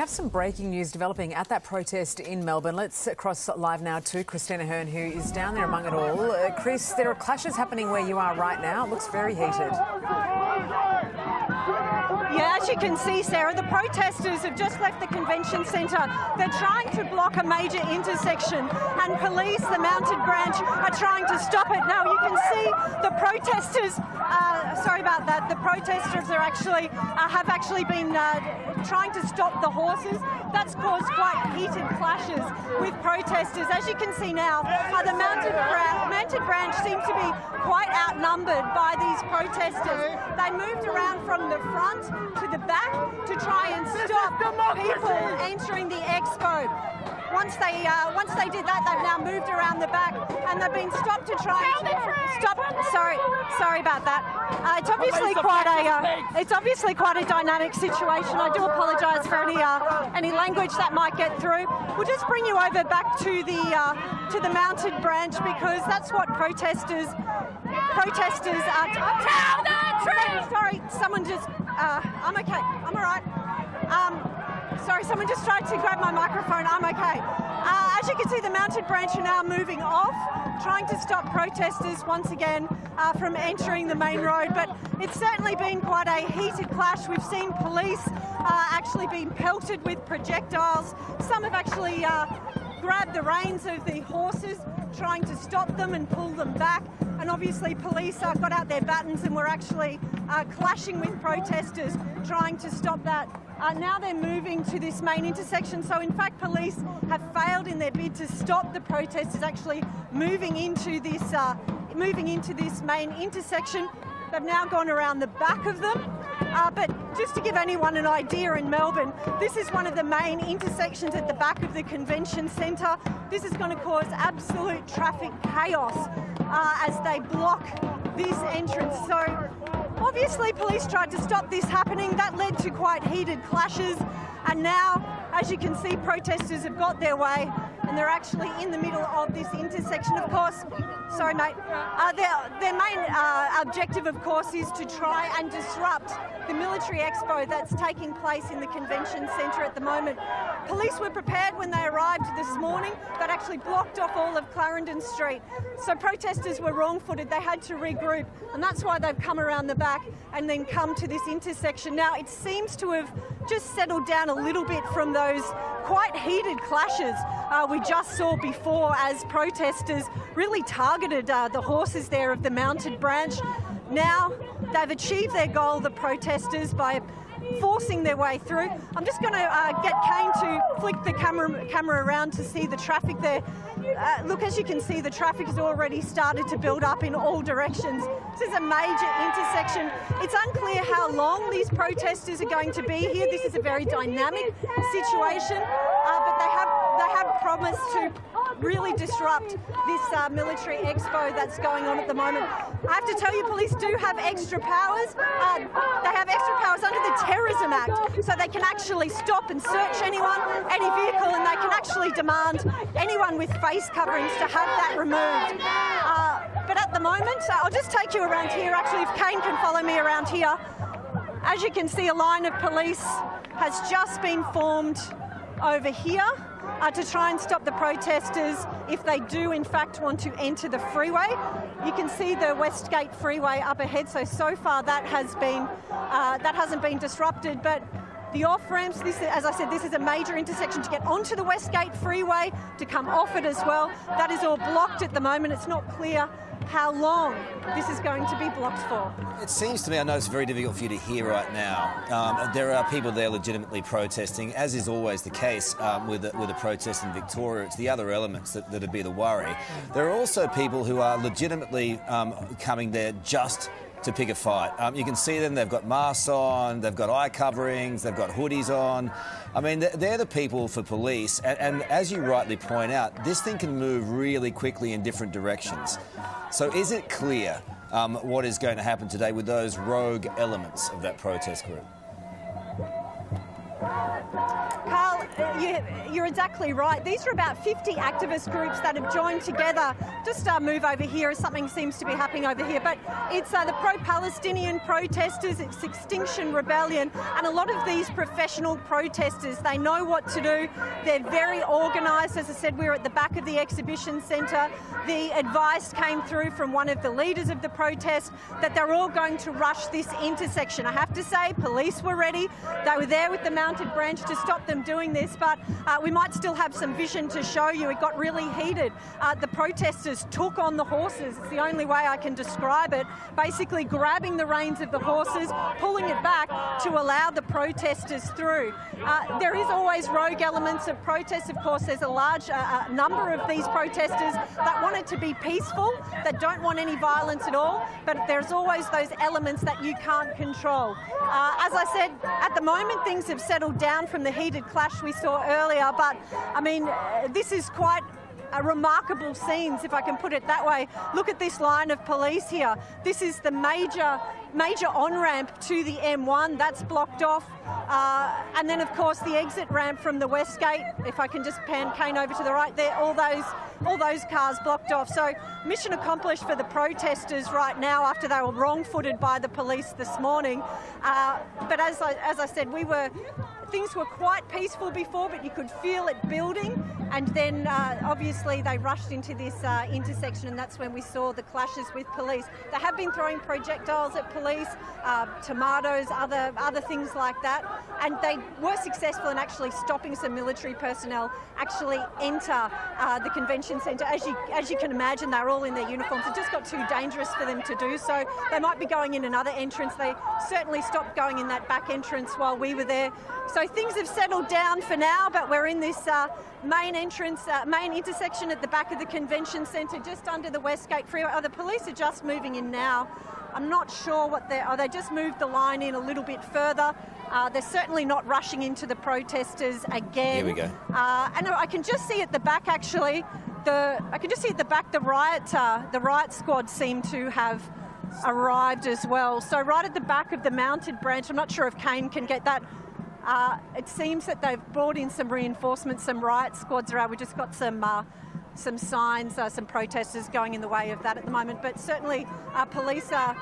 We have some breaking news developing at that protest in Melbourne. Let's cross live now to Christina Hearn, who is down there among it all. Chris, there are clashes happening where you are right now. It looks very heated. Yeah, as you can see, Sarah, the protesters have just left the convention centre. They're trying to block a major intersection, and police, the mounted branch, are trying to stop it. Now, you can see the protesters, sorry about that, the protesters are have actually been trying to stop the horses. That's caused quite heated clashes with protesters. As you can see now, the mounted branch seems to be quite outnumbered by these protesters. They moved around from the front to the back to try and stop people entering the expo. Once they did that, they've now moved around the back and they've been stopped to try and stop. Sorry about that. It's obviously quite a dynamic situation. I do apologise for any language that might get through. We'll just bring you over back to the mounted branch, because that's what protesters are. Tell the truth. Sorry, someone just. I'm okay. I'm all right. Sorry, someone just tried to grab my microphone. I'm okay. As you can see, the mounted branch are now moving off, trying to stop protesters once again from entering the main road. But it's certainly been quite a heated clash. We've seen police actually being pelted with projectiles. Some have actually grabbed the reins of the horses, trying to stop them and pull them back. And obviously police got out their batons and were actually clashing with protesters, trying to stop that. Now they're moving to this main intersection. So in fact, police have failed in their bid to stop the protesters actually moving into this main intersection. They've now gone around the back of them. But just to give anyone an idea, in Melbourne, this is one of the main intersections at the back of the convention centre. This is going to cause absolute traffic chaos as they block this entrance. So obviously police tried to stop this happening. That led to quite heated clashes. And now, as you can see, protesters have got their way and they're actually in the middle of this intersection. Of course, sorry mate, their main objective, of course, is to try and disrupt the military expo that's taking place in the convention centre at the moment. Police were prepared when they arrived this morning. They'd actually blocked off all of Clarendon Street. So protesters were wrong-footed. They had to regroup, and that's why they've come around the back and then come to this intersection. Now, it seems to have just settled down a little bit from those quite heated clashes we just saw before, as protesters really targeted the horses there of the mounted branch. Now they've achieved their goal, the protesters, by forcing their way through. I'm just going to get Kane to flick the camera around to see the traffic there. Look, as you can see, the traffic has already started to build up in all directions. This is a major intersection. It's unclear how long these protesters are going to be here. This is a very dynamic situation, but they have promised to really disrupt this military expo that's going on at the moment. I have to tell you, police do have extra powers. They have extra powers under the Terrorism Act, so they can actually stop and search any vehicle, and they can actually demand anyone with face coverings to have that removed. But at the moment, I'll just take you around here. Actually, if Kane can follow me around here. As you can see, a line of police has just been formed over here to try and stop the protesters if they do in fact want to enter the freeway. You can see the Westgate freeway up ahead, so far that hasn't been disrupted, but the off-ramps, as I said, this is a major intersection to get onto the Westgate freeway, to come off it as well. That is all blocked at the moment. It's not clear how long this is going to be blocked for. It seems to me, I know it's very difficult for you to hear right now. There are people there legitimately protesting, as is always the case with a protest in Victoria. It's the other elements that'd be the worry. There are also people who are legitimately coming there just to pick a fight. You can see them, they've got masks on, they've got eye coverings, they've got hoodies on. I mean, they're the people for police. And as you rightly point out, this thing can move really quickly in different directions. So is it clear what is going to happen today with those rogue elements of that protest group? Carl, you're exactly right. These are about 50 activist groups that have joined together. Just move over here as something seems to be happening over here. But it's the pro-Palestinian protesters, it's Extinction Rebellion, and a lot of these professional protesters, they know what to do. They're very organised. As I said, we're at the back of the exhibition centre. The advice came through from one of the leaders of the protest that they're all going to rush this intersection. I have to say, police were ready. They were there with the mounted branch to stop them doing this, but we might still have some vision to show you. It got really heated. The protesters took on the horses. It's the only way I can describe it. Basically grabbing the reins of the horses, pulling it back to allow the protesters through. There is always rogue elements of protest. Of course, there's a large number of these protesters that want it to be peaceful, that don't want any violence at all, but there's always those elements that you can't control. As I said, at the moment things have settled down from the heated clash we saw earlier, but I mean, this is quite remarkable scenes, if I can put it that way. Look at this line of police here. This is the major on-ramp to the M1. That's blocked off. And then, of course, the exit ramp from the West Gate. If I can just pan Kane over to the right there, all those cars blocked off. So mission accomplished for the protesters right now after they were wrong-footed by the police this morning. But as I said, things were quite peaceful before, but you could feel it building. And then obviously they rushed into this intersection, and that's when we saw the clashes with police. They have been throwing projectiles at police, tomatoes, other things like that. And they were successful in actually stopping some military personnel actually enter the convention centre. As you can imagine, they're all in their uniforms. It just got too dangerous for them to do so. They might be going in another entrance. They certainly stopped going in that back entrance while we were there. So things have settled down for now, but we're in this main intersection at the back of the convention centre, just under the Westgate Freeway. The police are just moving in now. I'm not sure what they just moved the line in a little bit further. They're certainly not rushing into the protesters again. Here we go. And I can just see at the back, actually, the riot squad seem to have arrived as well. So right at the back of the mounted branch, I'm not sure if Kane can get that. It seems that they've brought in some reinforcements, some riot squads around. We just got some signs, some protesters going in the way of that at the moment. But certainly police are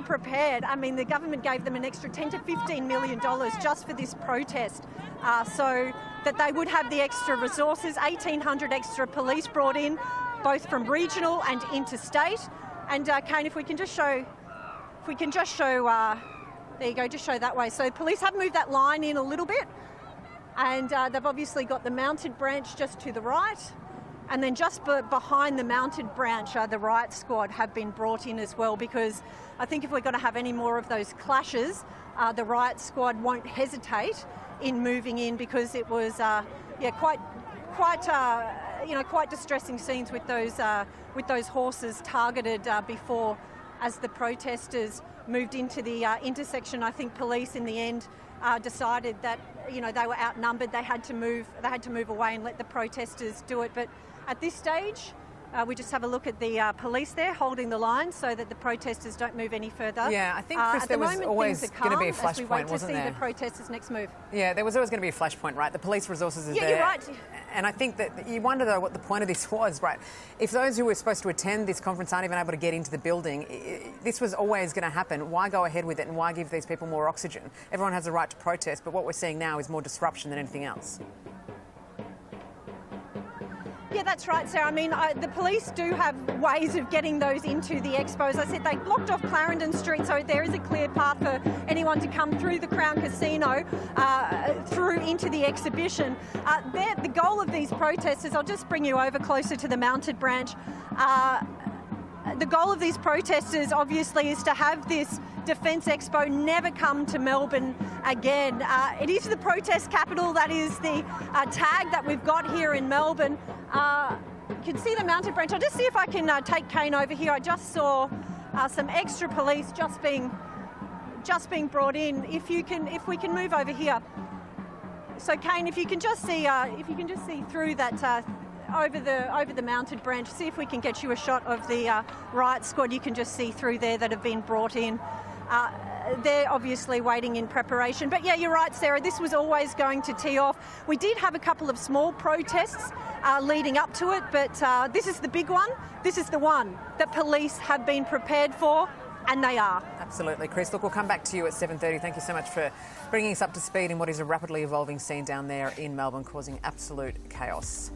prepared. I mean, the government gave them an extra $10 to $15 million just for this protest, so that they would have the extra resources. 1,800 extra police brought in, both from regional and interstate. And Kane, if we can just show. There you go, just show that way. So police have moved that line in a little bit, and they've obviously got the mounted branch just to the right, and then just behind the mounted branch, the riot squad have been brought in as well, because I think if we're going to have any more of those clashes, the riot squad won't hesitate in moving in, because it was quite distressing scenes with those horses targeted before, as the protesters moved into the intersection. I think police in the end decided that they were outnumbered. They had to move away and let the protesters do it. But at this stage, we just have a look at the police there holding the line so that the protesters don't move any further. Yeah, I think, Chris, there was always going to be a flashpoint, wasn't there? The protesters' next move. Yeah, there was always going to be a flashpoint, right? The police resources is there. Yeah, you're right. And I think that you wonder, though, what the point of this was, right? If those who were supposed to attend this conference aren't even able to get into the building, this was always going to happen. Why go ahead with it, and why give these people more oxygen? Everyone has a right to protest, but what we're seeing now is more disruption than anything else. Yeah, that's right, Sarah. I mean, the police do have ways of getting those into the expo. As I said, they blocked off Clarendon Street, so there is a clear path for anyone to come through the Crown Casino through into the exhibition. The goal of these protesters, I'll just bring you over closer to the mounted branch. The goal of these protesters, obviously, is to have this Defence Expo never come to Melbourne again. It is the protest capital. That is the tag that we've got here in Melbourne. You can see the mounted branch. I'll just see if I can take Kane over here. I just saw some extra police just being brought in. If we can move over here. So Kane, if you can just see through that. Over the mounted branch, see if we can get you a shot of the riot squad. You can just see through there that have been brought in. they're obviously waiting in preparation. But yeah, you're right, Sarah, this was always going to tee off. We did have a couple of small protests leading up to it, but this is the big one. This is the one that police have been prepared for, and they are. Absolutely, Chris. Look, we'll come back to you at 7:30. Thank you so much for bringing us up to speed in what is a rapidly evolving scene down there in Melbourne, causing absolute chaos.